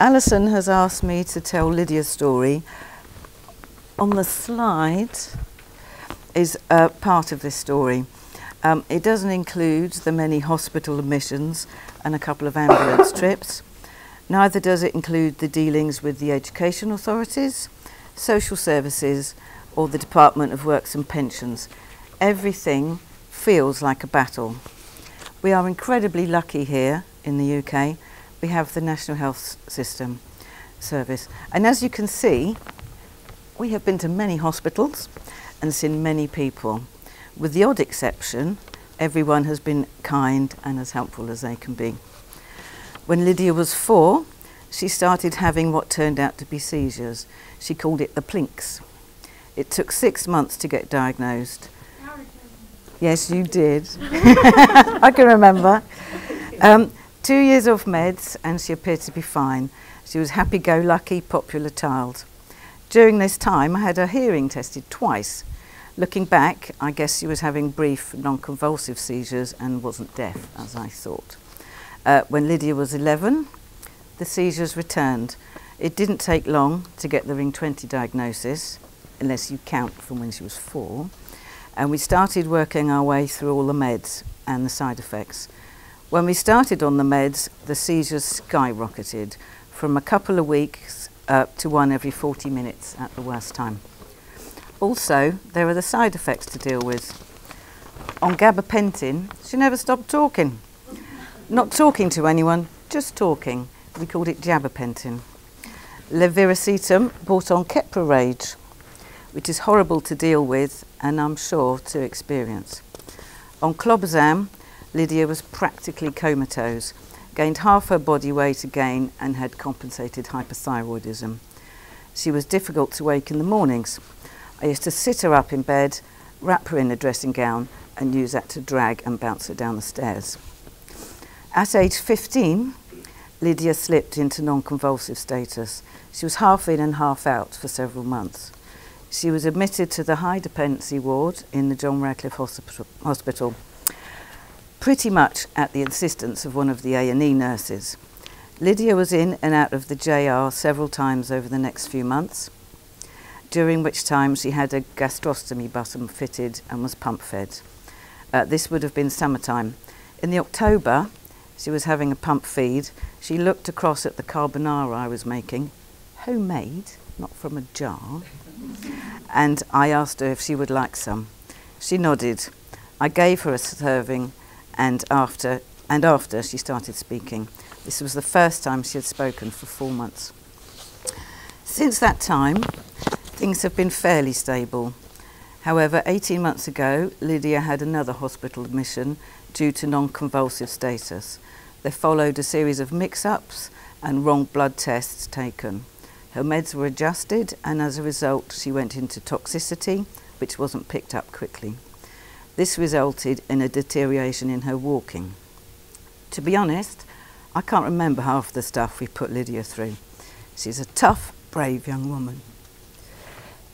Alison has asked me to tell Lydia's story. On the slide is part of this story. It doesn't include the many hospital admissions and a couple of ambulance trips. Neither does it include the dealings with the education authorities, social services, or the Department of Works and Pensions. Everything feels like a battle. We are incredibly lucky here in the UK. We have the National Health System Service. And as you can see, we have been to many hospitals and seen many people. With the odd exception, everyone has been kind and as helpful as they can be. When Lydia was 4, she started having what turned out to be seizures. She called it the plinks. It took 6 months to get diagnosed. Yes, you did. I can remember. 2 years off meds and she appeared to be fine. She was happy-go-lucky, popular child. During this time, I had her hearing tested twice. Looking back, I guess she was having brief non-convulsive seizures and wasn't deaf, as I thought. When Lydia was 11, the seizures returned. It didn't take long to get the Ring 20 diagnosis, unless you count from when she was 4. And we started working our way through all the meds and the side effects. When we started on the meds, the seizures skyrocketed from a couple of weeks to one every 40 minutes at the worst time. Also, there are the side effects to deal with. On gabapentin, she never stopped talking. Not talking to anyone, just talking. We called it gabapentin. Levetiracetam brought on keprorage, which is horrible to deal with and I'm sure to experience. On clobazam, Lydia was practically comatose, gained half her body weight again and had compensated hypothyroidism. She was difficult to wake in the mornings. I used to sit her up in bed, wrap her in a dressing gown and use that to drag and bounce her down the stairs. At age 15, Lydia slipped into non-convulsive status. She was half in and half out for several months. She was admitted to the high dependency ward in the John Radcliffe Hospital, pretty much at the insistence of one of the A&E nurses. Lydia was in and out of the JR several times over the next few months, during which time she had a gastrostomy button fitted and was pump fed. This would have been summertime. In the October, she was having a pump feed. She looked across at the carbonara I was making, homemade, not from a jar, and I asked her if she would like some. She nodded. I gave her a serving and after she started speaking. This was the first time she had spoken for 4 months. Since that time, things have been fairly stable. However, 18 months ago, Lydia had another hospital admission due to non-convulsive status. There followed a series of mix-ups and wrong blood tests taken. Her meds were adjusted and as a result she went into toxicity, which wasn't picked up quickly. This resulted in a deterioration in her walking. To be honest, I can't remember half the stuff we put Lydia through. She's a tough, brave young woman.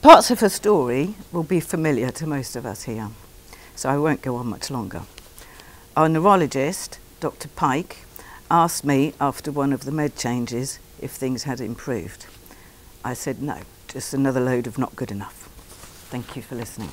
Parts of her story will be familiar to most of us here, so I won't go on much longer. Our neurologist, Dr. Pike, asked me after one of the med changes if things had improved. I said no, just another load of not good enough. Thank you for listening.